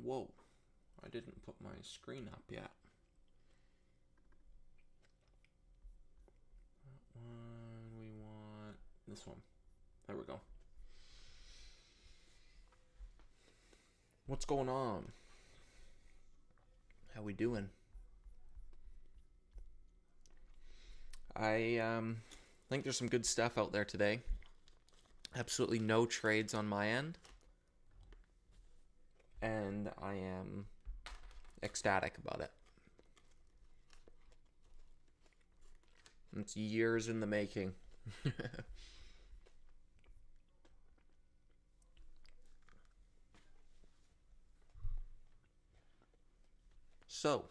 Whoa, I didn't put my screen up yet. That one, we want this one. There we go. What's going on? How we doing? I think there's some good stuff out there today. Absolutely no trades on my end. And I am ecstatic about it. It's years in the making. So,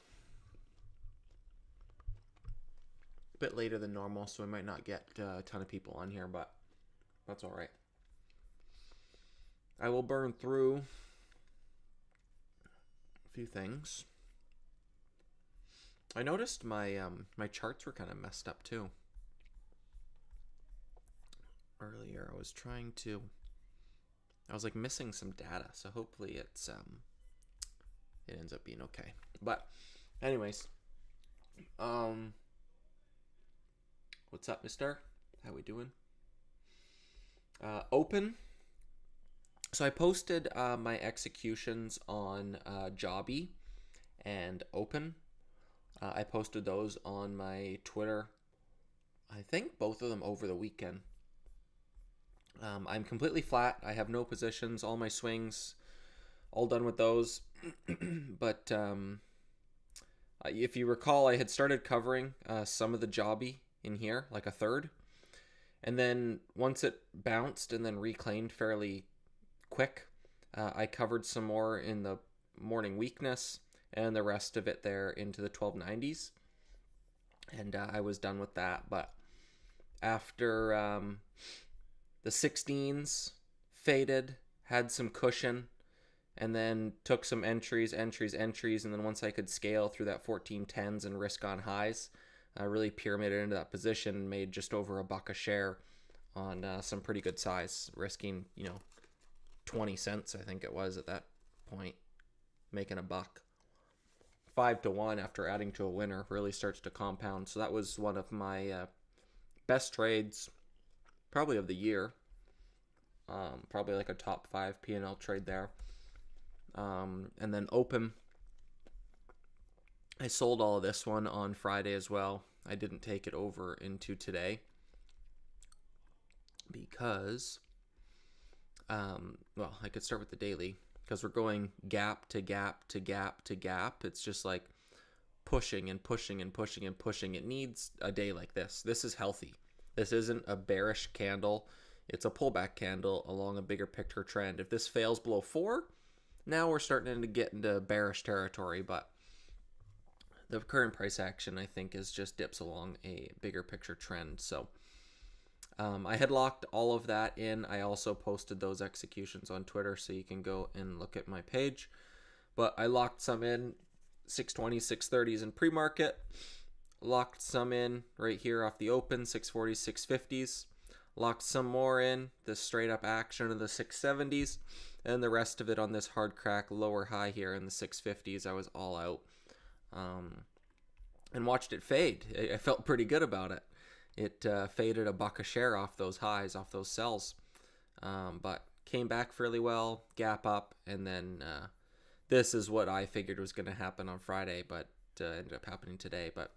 a bit later than normal, so we might not get a ton of people on here, but that's all right. I will burn through a few things. I noticed my my charts were kind of messed up too. Earlier, I was like missing some data, so hopefully it ends up being okay. But anyways, what's up, mister? How we doing? Open. So I posted my executions on Jobby and Open. I posted those on my Twitter. I think both of them over the weekend. I'm completely flat. I have no positions. All my swings, all done with those. But if you recall, I had started covering some of the Jobby in here, like a third. And then once it bounced and then reclaimed fairly quick, I covered some more in the morning weakness and the rest of it there into the 1290s. And I was done with that. But after the 16s faded, had some cushion, and then took some entries, and then once I could scale through that 1410s and risk on highs, I really pyramided into that position and made just over $1 a share on some pretty good size, risking 20 cents I think it was at that point, making $1. 5 to 1 after adding to a winner really starts to compound. So that was one of my best trades probably of the year. Probably like a top 5 P&L trade there. And then Open, I sold all of this one on Friday as well. I didn't take it over into today because well, I could start with the daily because we're going gap to gap to gap to gap. It's just like pushing and pushing and pushing and pushing. It needs a day like this. This is healthy. This isn't a bearish candle. It's a pullback candle along a bigger picture trend. If this fails below 4, now we're starting to get into bearish territory, but the current price action, I think, is just dips along a bigger picture trend. So I had locked all of that in. I also posted those executions on Twitter, so you can go and look at my page. But I locked some in 620s, 630s in pre-market. Locked some in right here off the open, 640s, 650s. Locked some more in the straight up action of the 670s. And the rest of it on this hard crack lower high here in the 650s. I was all out. And watched it fade. I felt pretty good about it. It faded $1 a share off those highs, off those sells. But came back fairly well, gap up, and then this is what I figured was going to happen on Friday, but ended up happening today. But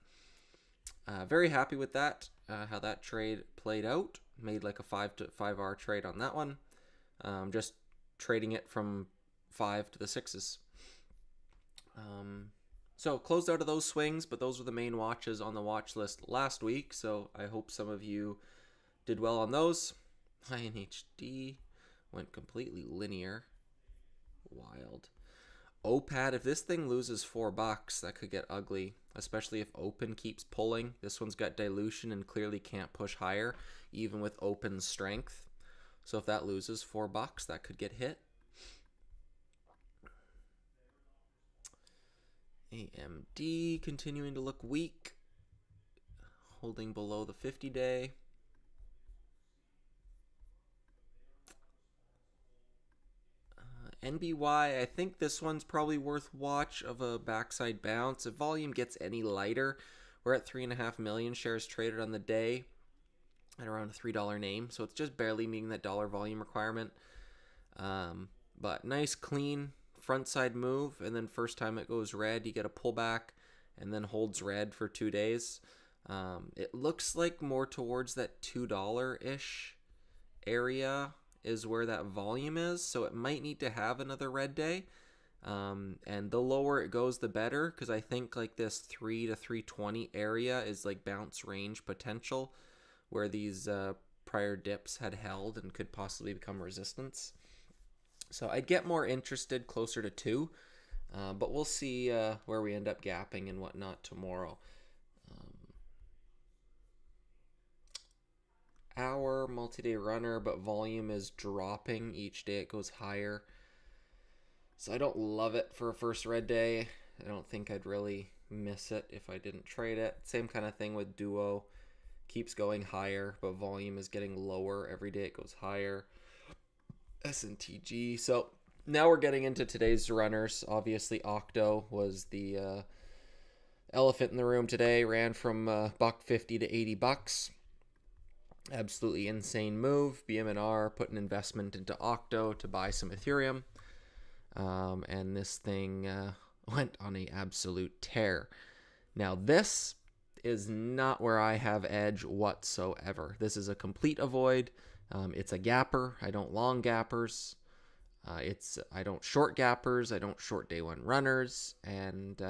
very happy with that, how that trade played out. Made like a 5 hour trade on that one. Just trading it from 5 to the 6s. So closed out of those swings, but those were the main watches on the watch list last week. So I hope some of you did well on those. INHD went completely linear. Wild. OPAD, if this thing loses $4, that could get ugly, especially if Open keeps pulling. This one's got dilution and clearly can't push higher, even with Open's strength. So if that loses $4, that could get hit. AMD continuing to look weak, holding below the 50-day. NBY, I think this one's probably worth watch of a backside bounce. If volume gets any lighter, we're at 3.5 million shares traded on the day at around a $3 name. So it's just barely meeting that dollar volume requirement. But nice, clean front side move. And then first time it goes red, you get a pullback and then holds red for 2 days. It looks like more towards that $2-ish area is where that volume is, so it might need to have another red day. And the lower it goes, the better, because I think like this 3 to 320 area is like bounce range potential, where these prior dips had held and could possibly become resistance. So I'd get more interested closer to 2, but we'll see where we end up gapping and whatnot tomorrow. Hour multi-day runner, but volume is dropping each day it goes higher, so I don't love it for a first red day. I don't think I'd really miss it if I didn't trade it. Same kind of thing with duo, keeps going higher but volume is getting lower every day it goes higher. SNTG. So now we're getting into today's runners. Obviously Octo was the elephant in the room today, ran from $1.50 to $80. Absolutely insane move. BM&R put an investment into Octo to buy some Ethereum. And this thing went on an absolute tear. Now, this is not where I have edge whatsoever. This is a complete avoid. It's a gapper. I don't long gappers. I don't short gappers. I don't short day one runners. And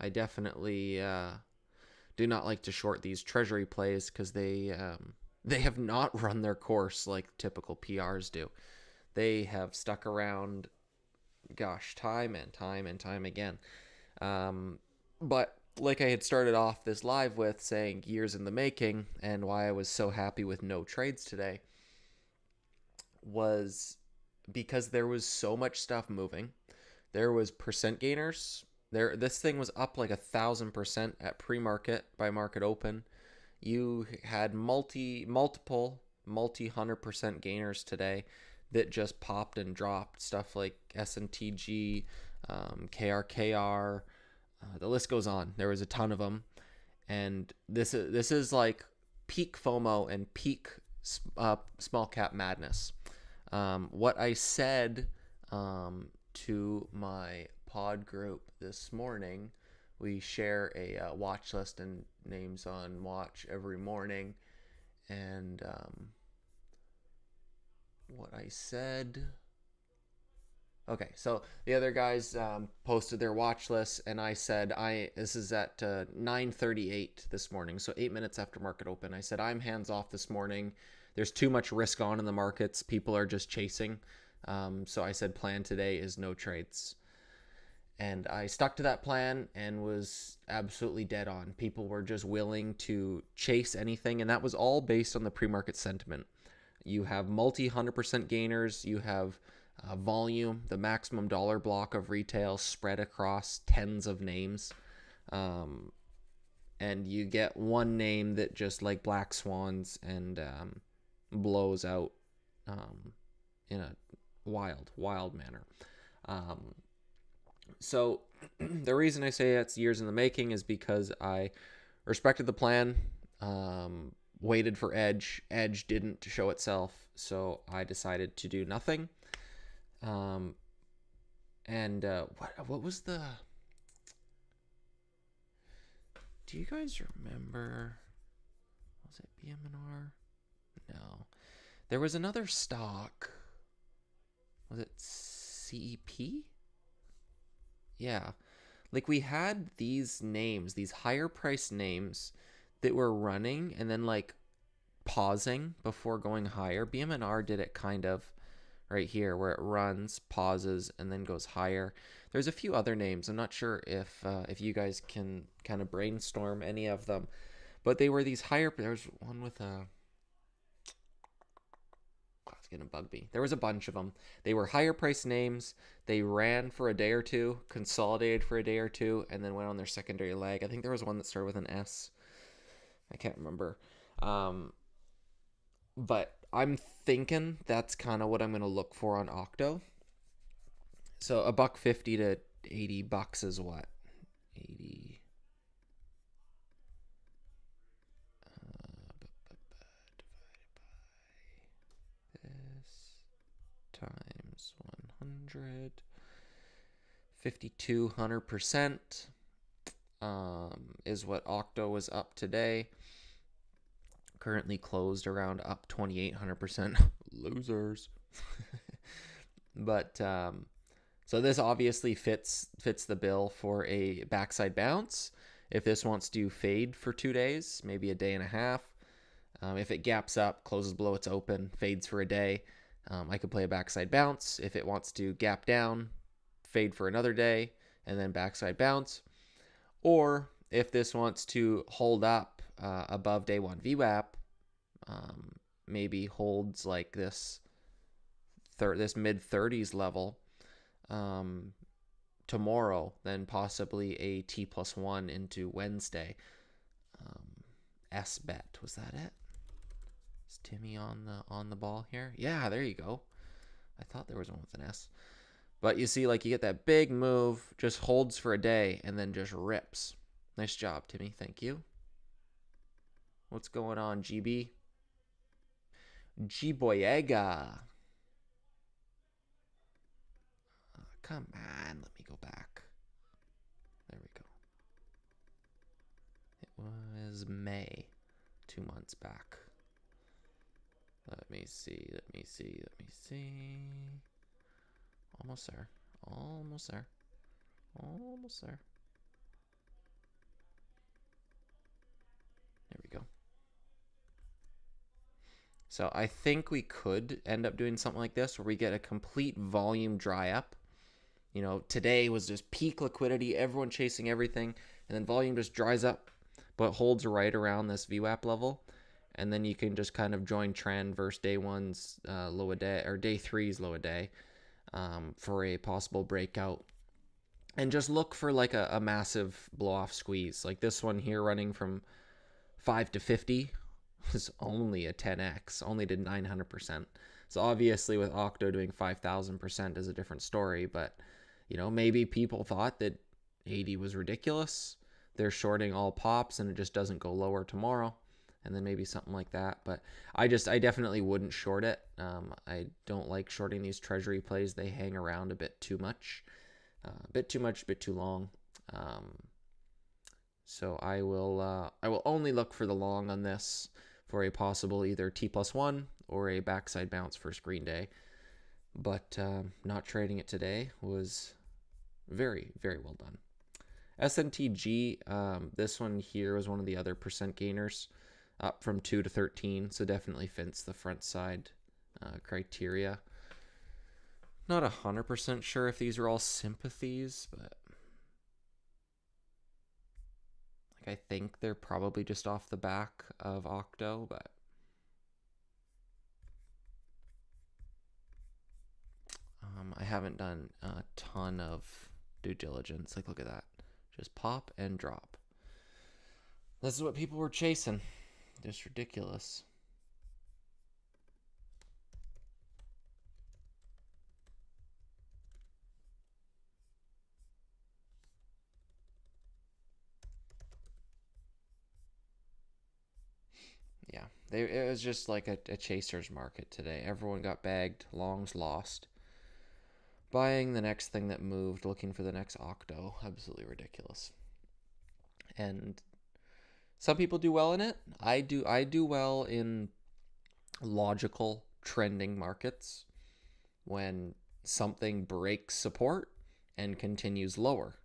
I definitely do not like to short these treasury plays because they have not run their course like typical PRs do. They have stuck around, gosh, time and time again. But like I had started off this live with saying years in the making, and why I was so happy with no trades today was because there was so much stuff moving. There was percent gainers. This thing was up like 1,000% at pre-market by market open. You had multiple 100% gainers today that just popped and dropped. Stuff like SNTG, KRKR, the list goes on. There was a ton of them, and this is like peak FOMO and peak small cap madness. What I said to my pod group this morning, we share a watch list and names on watch every morning, and what I said, okay, so the other guys posted their watch lists, and I said, this is at 9:38 this morning, so 8 minutes after market open. I said, I'm hands off this morning. There's too much risk on in the markets. People are just chasing. So I said plan today is no trades. And I stuck to that plan and was absolutely dead on. People were just willing to chase anything, and that was all based on the pre-market sentiment. You have multi 100% gainers. You have volume, the maximum dollar block of retail spread across tens of names. And you get one name that just like black swans and blows out in a wild manner. So the reason I say it's years in the making is because I respected the plan, waited for edge. Edge didn't show itself, so I decided to do nothing. And what was the... Do you guys remember? Was it BM&R? No. There was another stock. Was it CEP? Yeah. Like we had these names, these higher price names that were running and then like pausing before going higher. BM&R did it kind of right here where it runs, pauses, and then goes higher. There's a few other names. I'm not sure if you guys can kind of brainstorm any of them, but they were these higher. There's one with a... It's gonna bug me. There was a bunch of them. They were higher price names. They ran for a day or two, consolidated for a day or two, and then went on their secondary leg. I think there was one that started with an S. I can't remember. But I'm thinking that's kind of what I'm going to look for on Octo. So a buck 50 to $80 is what? 80 this times 100, 5,200% is what Octo was up today. Currently closed around up 2,800%. Losers. But so this obviously fits the bill for a backside bounce. If this wants to fade for 2 days, maybe a day and a half. If it gaps up, closes below its open, fades for a day, I could play a backside bounce. If it wants to gap down, fade for another day, and then backside bounce. Or if this wants to hold up above day one VWAP, maybe holds like this mid 30s level tomorrow, then possibly a T+1 into Wednesday. S bet, was that it? Is Timmy on the ball here? Yeah, there you go. I thought there was one with an S. But you see, like, you get that big move, just holds for a day, and then just rips. Nice job, Timmy. Thank you. What's going on, GB? G-Boyega. Come on, let me go back. There we go. It was May, 2 months back. Let me see. Almost there. There we go. So I think we could end up doing something like this where we get a complete volume dry up. You know, today was just peak liquidity, everyone chasing everything, and then volume just dries up, but holds right around this VWAP level. And then you can just kind of join trend versus day one's low a day, or day three's low a day, for a possible breakout. And just look for like a massive blow off squeeze. Like this one here running from 5 to 50 was only a 10x, only did 900%. So obviously with Octo doing 5,000% is a different story, but you know, maybe people thought that 80 was ridiculous. They're shorting all pops and it just doesn't go lower tomorrow. And then maybe something like that. But I definitely wouldn't short it. I don't like shorting these treasury plays. They hang around a bit too much. A bit too much, a bit too long. So I will only look for the long on this for a possible either T+1 or a backside bounce for screen day. But not trading it today was very, very well done. SNTG, this one here was one of the other percent gainers, up from 2 to 13, so definitely fits the front side criteria. Not 100% sure if these are all sympathies, but like I think they're probably just off the back of Octo, but I haven't done a ton of due diligence. Like, look at that. Just pop and drop. This is what people were chasing. Just ridiculous. Yeah, it was just like a chaser's market today. Everyone got bagged, longs lost. Buying the next thing that moved, looking for the next Octo. Absolutely ridiculous. And some people do well in it. I do well in logical trending markets when something breaks support and continues lower.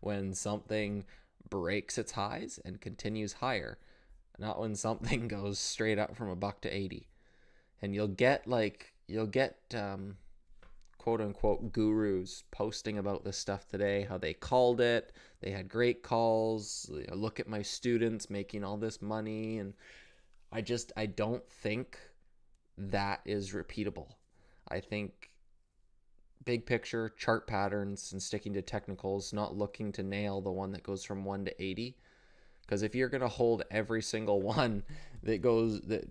When something breaks its highs and continues higher. Not when something goes straight up from a buck to 80. And you'll get quote unquote gurus posting about this stuff today, how they called it, they had great calls, you know, look at my students making all this money, and I don't think that is repeatable. I think big picture chart patterns and sticking to technicals, not looking to nail the one that goes from 1 to 80. Because if you're going to hold every single one that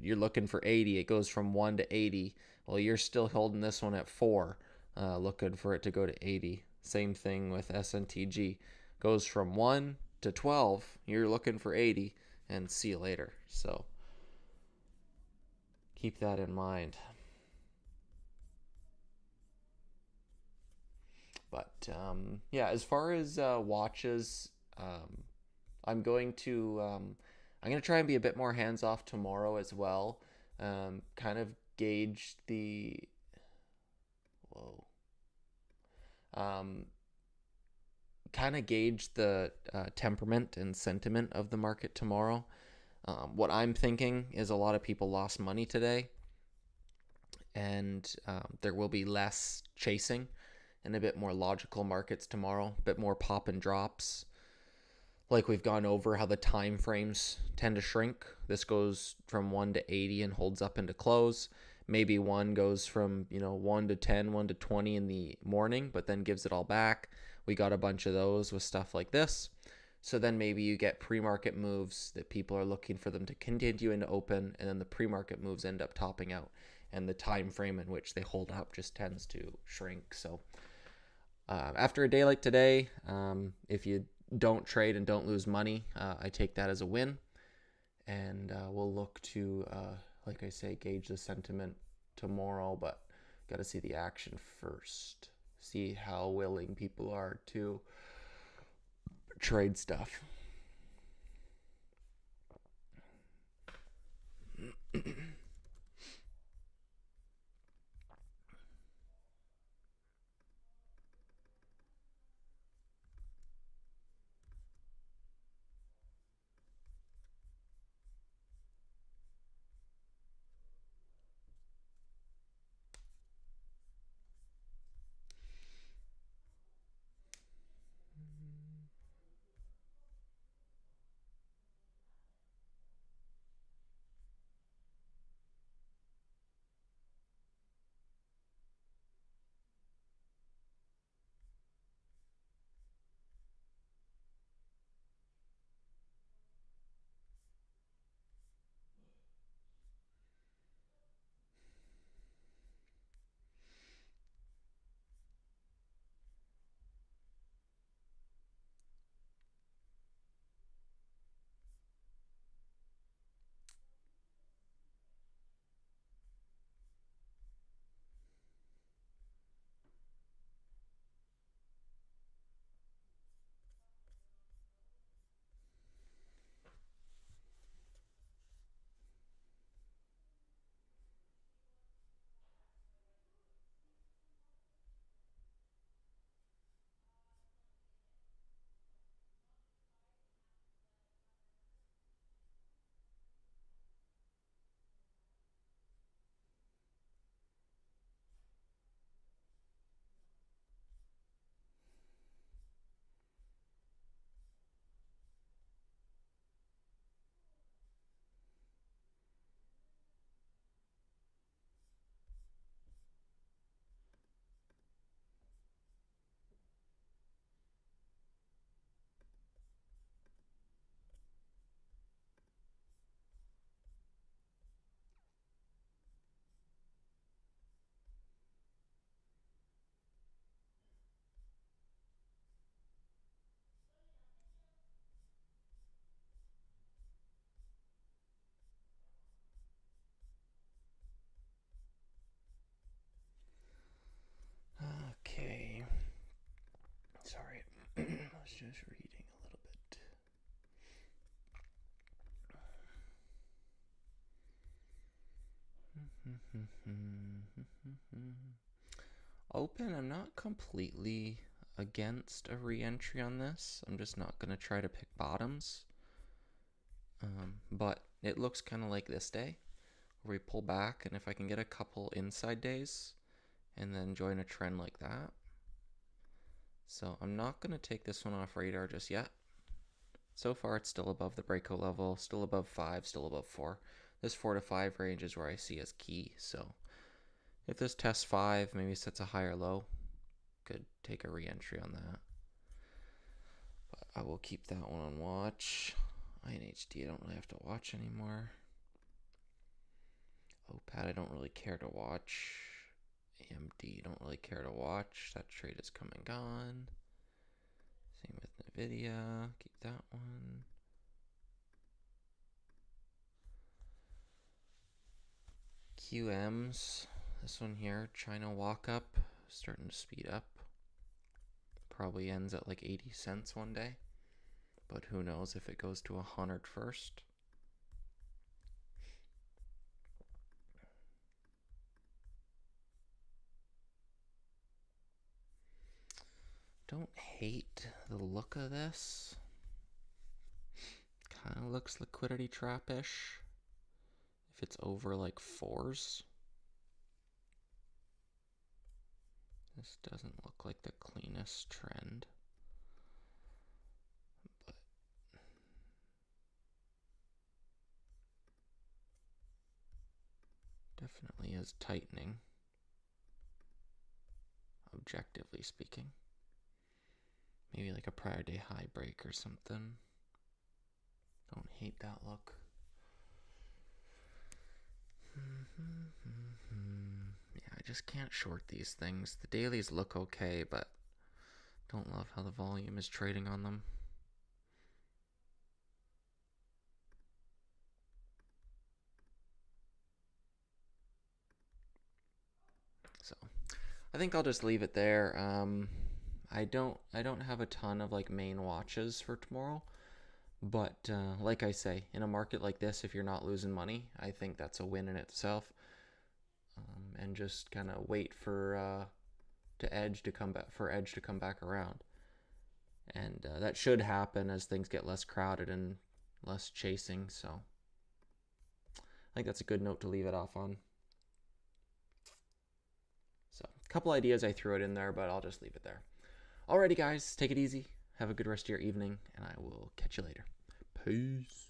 you're looking for 80, it goes from 1 to 80, well, you're still holding this one at 4. looking for it to go to 80. Same thing with SNTG. Goes from 1 to 12. You're looking for 80, and see you later. So keep that in mind. But yeah, as far as watches, um, I'm going to try and be a bit more hands off tomorrow as well. Kind of gauge the whoa. Um, Kind of gauge the temperament and sentiment of the market tomorrow. What I'm thinking is a lot of people lost money today, and there will be less chasing and a bit more logical markets tomorrow, a bit more pop and drops. Like we've gone over how the time frames tend to shrink. This goes from 1 to 80 and holds up into close. Maybe one goes from, 1 to 10, 1 to 20 in the morning, but then gives it all back. We got a bunch of those with stuff like this. So then maybe you get pre-market moves that people are looking for them to continue into open, and then the pre-market moves end up topping out, and the time frame in which they hold up just tends to shrink. So after a day like today, if you don't trade and don't lose money, I take that as a win. And we'll look to, like I say, gauge the sentiment tomorrow, but got to see the action first. See how willing people are to trade stuff. Okay. Sorry. I was just reading a little bit. Open, I'm not completely against a re-entry on this. I'm just not going to try to pick bottoms. But it looks kind of like this day, where we pull back, and if I can get a couple inside days and then join a trend like that. So I'm not going to take this one off radar just yet. So far it's still above the breakout level, still above 5, still above 4. This 4 to 5 range is where I see as key. So if this tests 5, maybe sets a higher low, could take a re-entry on that. But I will keep that one on watch. INHD I don't really have to watch anymore. OPAD I don't really care to watch. AMD, don't really care to watch. That trade is come and gone. Same with NVIDIA. Keep that one. QMs. This one here, China walk up, starting to speed up. Probably ends at like 80 cents one day. But who knows if it goes to 100 first. Don't hate the look of this. Kind of looks liquidity trap-ish. If it's over like 4s. This doesn't look like the cleanest trend. But definitely is tightening, objectively speaking. Maybe like a prior day high break or something. Don't hate that look. Yeah, I just can't short these things. The dailies look okay, but don't love how the volume is trading on them. So I think I'll just leave it there. I don't have a ton of like main watches for tomorrow, but like I say, in a market like this, if you're not losing money, I think that's a win in itself. And just kind of wait for Edge to come back around, and that should happen as things get less crowded and less chasing. So I think that's a good note to leave it off on. So a couple ideas I threw it in there, but I'll just leave it there. Alrighty guys, take it easy, have a good rest of your evening, and I will catch you later. Peace.